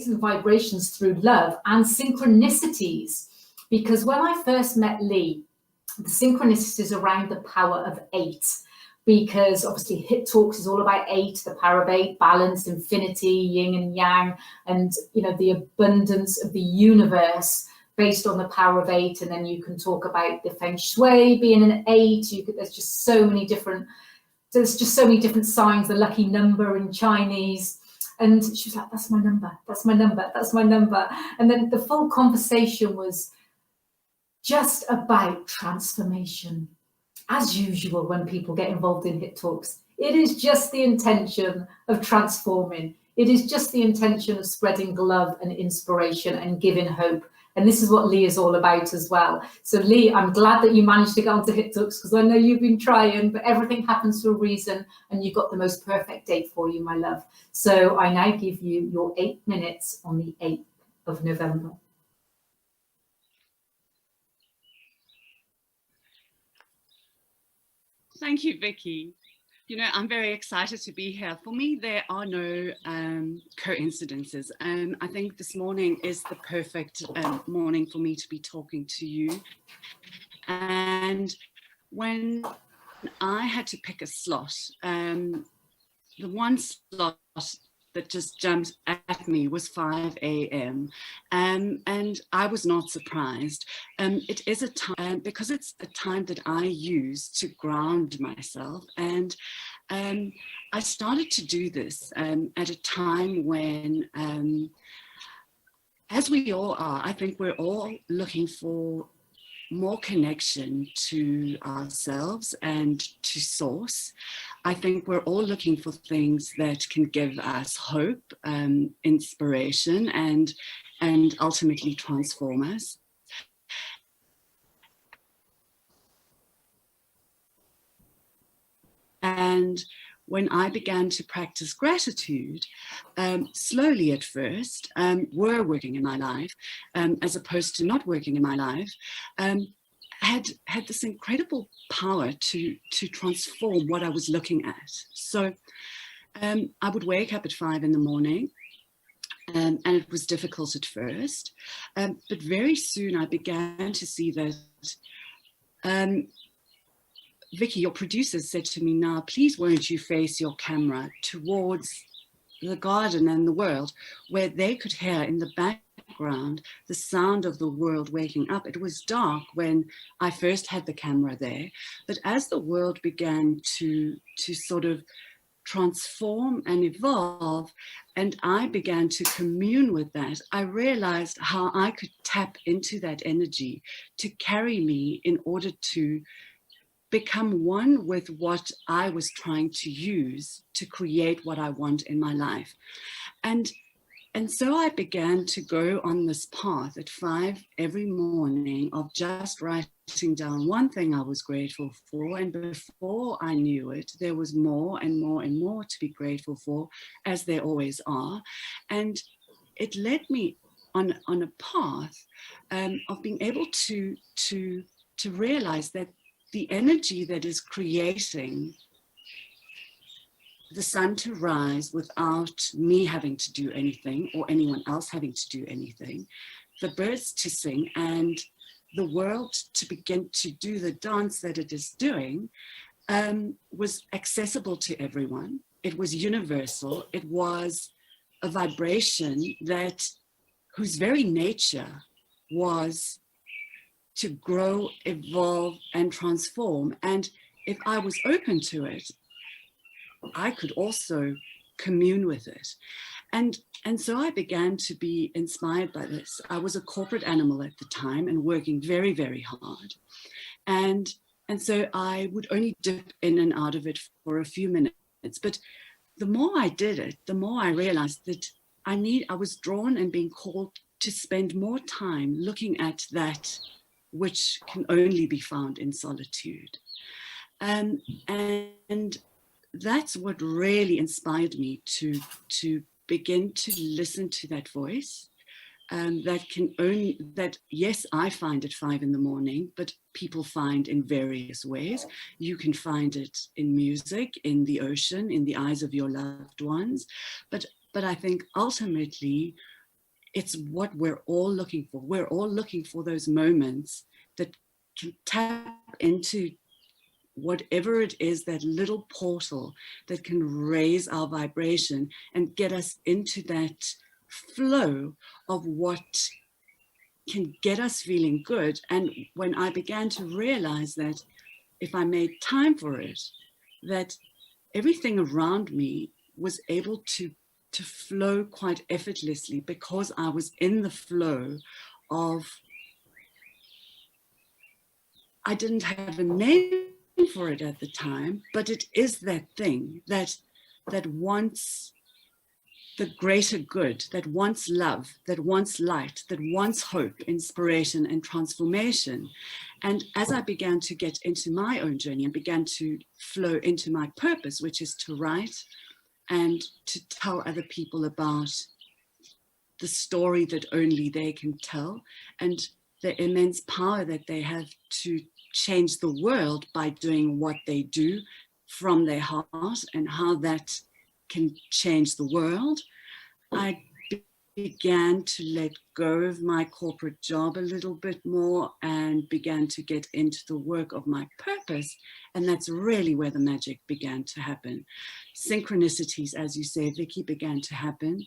raising vibrations through love and synchronicities. Because when I first met Lee, the synchronicities around the power of 8, because obviously Hit Talks is all about 8, the power of 8, balance, infinity, yin and yang, and you know, the abundance of the universe based on the power of 8. And then you can talk about the feng shui being an 8. There's just so many different signs, the lucky number in Chinese. And she was like, that's my number, that's my number, that's my number. And then the full conversation was just about transformation. As usual, when people get involved in Hit Talks, it is just the intention of transforming. It is just the intention of spreading love and inspiration and giving hope. And this is what Lee is all about as well. So Lee, I'm glad that you managed to get onto Hit Talks, because I know you've been trying, but everything happens for a reason, and you've got the most perfect date for you, my love. So I now give you your 8 minutes on the 8th of November. Thank you, Vikki. You know, I'm very excited to be here. For me, there are no coincidences. And I think this morning is the perfect morning for me to be talking to you. And when I had to pick a slot, the one slot that just jumped at me was 5 a.m. And I was not surprised. It is a time, because it's a time that I use to ground myself. And I started to do this at a time when, as we all are, I think we're all looking for more connection to ourselves and to source. I think we're all looking for things that can give us hope, inspiration, and ultimately transform us. And when I began to practice gratitude, slowly at first, were working in my life, as opposed to not working in my life, had this incredible power to transform what I was looking at. So I would wake up at 5 in the morning, and it was difficult at first, but very soon I began to see that Vikki, your producer, said to me, now, please won't you face your camera towards the garden and the world, where they could hear in the background the sound of the world waking up. It was dark when I first had the camera there, but as the world began to sort of transform and evolve, and I began to commune with that, I realized how I could tap into that energy to carry me in order to become one with what I was trying to use to create what I want in my life. And so I began to go on this path at 5 every morning of just writing down one thing I was grateful for. And before I knew it, there was more and more and more to be grateful for, as there always are. And it led me on a path of being able to realize that the energy that is creating the sun to rise without me having to do anything or anyone else having to do anything, the birds to sing, and the world to begin to do the dance that it is doing, was accessible to everyone. It was universal. It was a vibration whose very nature was to grow, evolve, and transform. And if I was open to it, I could also commune with it. And so I began to be inspired by this. I was a corporate animal at the time and working very, very hard. And so I would only dip in and out of it for a few minutes. But the more I did it, the more I realized that I was drawn and being called to spend more time looking at that which can only be found in solitude. And that's what really inspired me to begin to listen to that voice. That yes, I find at 5 in the morning, but people find in various ways. You can find it in music, in the ocean, in the eyes of your loved ones. But I think ultimately it's what we're all looking for. We're all looking for those moments that can tap into whatever it is, that little portal that can raise our vibration and get us into that flow of what can get us feeling good. And when I began to realize that if I made time for it, that everything around me was able to flow quite effortlessly, because I was in the flow of, I didn't have a name for it at the time, but it is that thing that wants the greater good, that wants love, that wants light, that wants hope, inspiration, and transformation. And as I began to get into my own journey and began to flow into my purpose, which is to write and to tell other people about the story that only they can tell, and the immense power that they have to change the world by doing what they do from their heart, and how that can change the world, I began to let go of my corporate job a little bit more and began to get into the work of my purpose. And that's really where the magic began to happen. Synchronicities, as you say, Vikki, began to happen.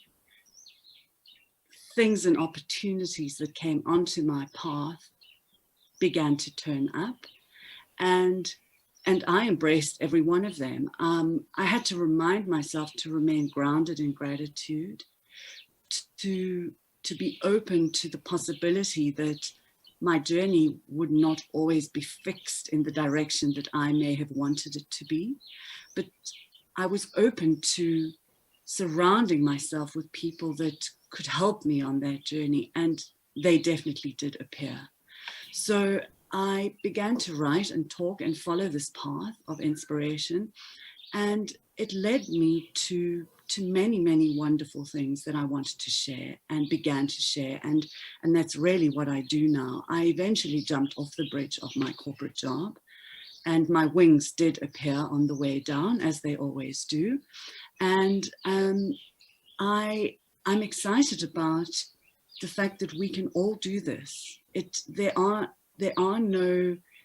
Things and opportunities that came onto my path began to turn up, and I embraced every one of them. I had to remind myself to remain grounded in gratitude, to be open to the possibility that my journey would not always be fixed in the direction that I may have wanted it to be. But I was open to surrounding myself with people that could help me on that journey, and they definitely did appear. So I began to write and talk and follow this path of inspiration, and it led me to many, many wonderful things that I wanted to share and began to share. And that's really what I do now. I eventually jumped off the bridge of my corporate job, and my wings did appear on the way down, as they always do. And I'm excited about the fact that we can all do this.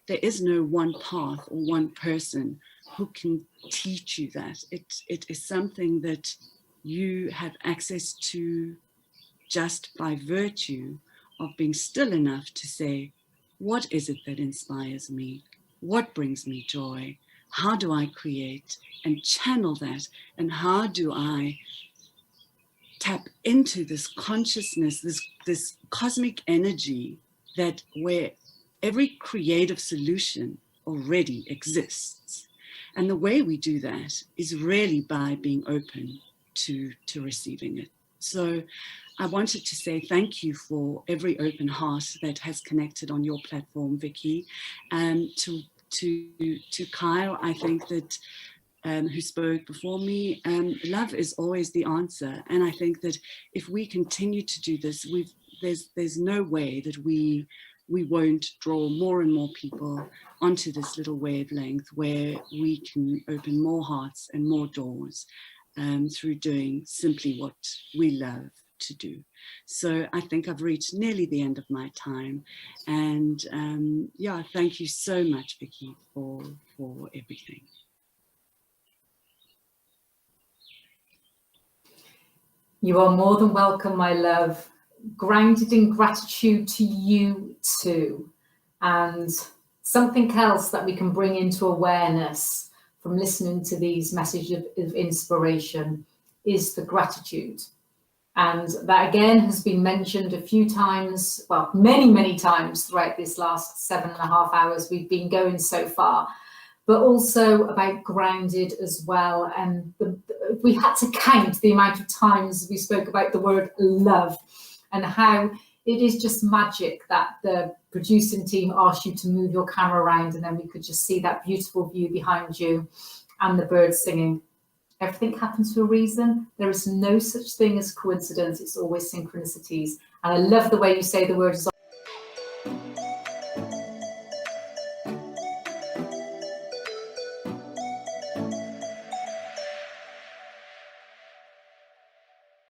There is no one path or one person who can teach you that. It is something that you have access to just by virtue of being still enough to say, what is it that inspires me? What brings me joy? How do I create and channel that? And how do I tap into this consciousness, this cosmic energy that where every creative solution already exists? And the way we do that is really by being open to receiving it. So I wanted to say thank you for every open heart that has connected on your platform, Vikki, and to Kyle, I think that who spoke before me, love is always the answer. And I think that if we continue to do this, there's no way that we won't draw more and more people onto this little wavelength where we can open more hearts and more doors through doing simply what we love to do. So I think I've reached nearly the end of my time. And yeah, thank you so much, Vikki, for everything. You are more than welcome, my love. Grounded in gratitude to you too. And something else that we can bring into awareness from listening to these messages of inspiration is the gratitude. And that again has been mentioned a few times, well, many, many times throughout this last 7.5 hours we've been going so far, but also about grounded as well. And we had to count the amount of times we spoke about the word love, and how it is just magic that the producing team asked you to move your camera around, and then we could just see that beautiful view behind you and the birds singing. Everything happens for a reason. There is no such thing as coincidence. It's always synchronicities. And I love the way you say the word is